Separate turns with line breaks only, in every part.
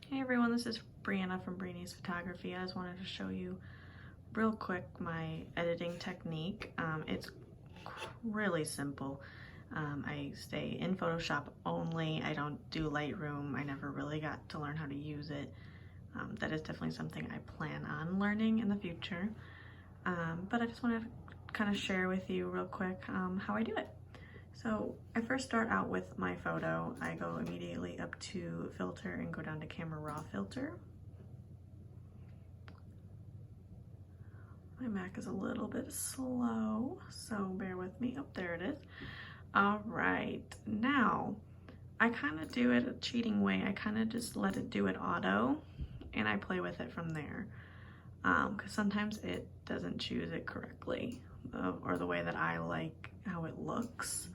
Hey everyone, this is Brianna from Brini's Photography. I just wanted to show you real quick my editing technique. It's really simple. I stay in Photoshop only. I don't do Lightroom. I never really got to learn how to use it. That is definitely something I plan on learning in the future. But I just wanted to kind of share with you real quick how I do it. So I first start out with my photo. I go immediately up to filter and go down to camera raw filter. My Mac is a little bit slow, so bear with me. Oh, there it is. All right, now I kind of do it a cheating way. I kind of just let it do it auto and I play with it from there. Because sometimes it doesn't choose it correctly or the way that I like how it looks.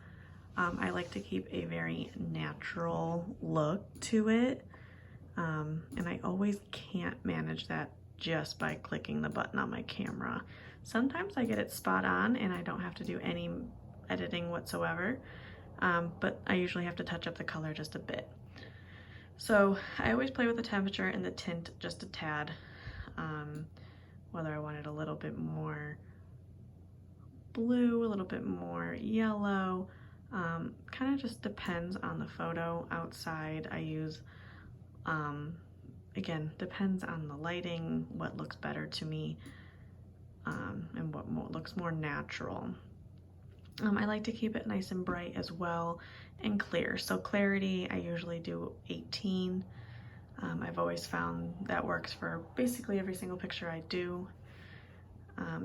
I like to keep a very natural look to it, and I always can't manage that just by clicking the button on my camera. Sometimes I get it spot on and I don't have to do any editing whatsoever, but I usually have to touch up the color just a bit. So I always play with the temperature and the tint just a tad, whether I want it a little bit more blue, a little bit more yellow. Kind of just depends on the photo. Outside I use, again, depends on the lighting, what looks better to me, and what looks more natural. I like to keep it nice and bright as well and clear. So clarity, I usually do 18. I've always found that works for basically every single picture I do.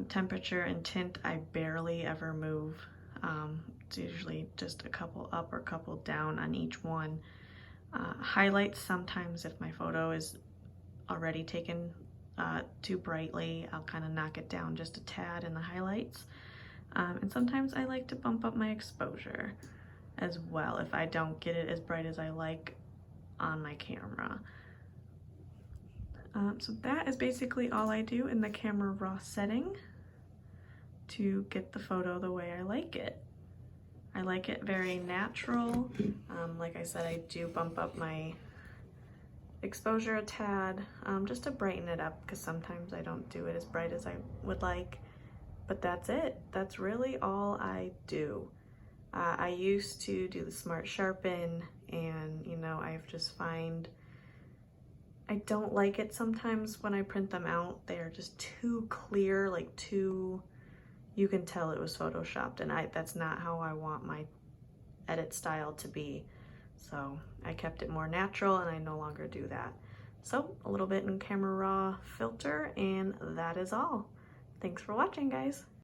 Temperature and tint, I barely ever move. It's usually just a couple up or a couple down on each one. Highlights, sometimes if my photo is already taken too brightly, I'll kind of knock it down just a tad in the highlights. And sometimes I like to bump up my exposure as well if I don't get it as bright as I like on my camera. So that is basically all I do in the camera raw setting to get the photo the way I like it. I like it very natural. Like I said, I do bump up my exposure a tad just to brighten it up, because sometimes I don't do it as bright as I would like. But that's it. That's really all I do. I used to do the Smart Sharpen, and you know, I've just find I don't like it sometimes when I print them out. They are just too clear, like too, you can tell it was photoshopped, and that's not how I want my edit style to be. So I kept it more natural and I no longer do that. So a little bit in camera raw filter, and that is all. Thanks for watching, guys.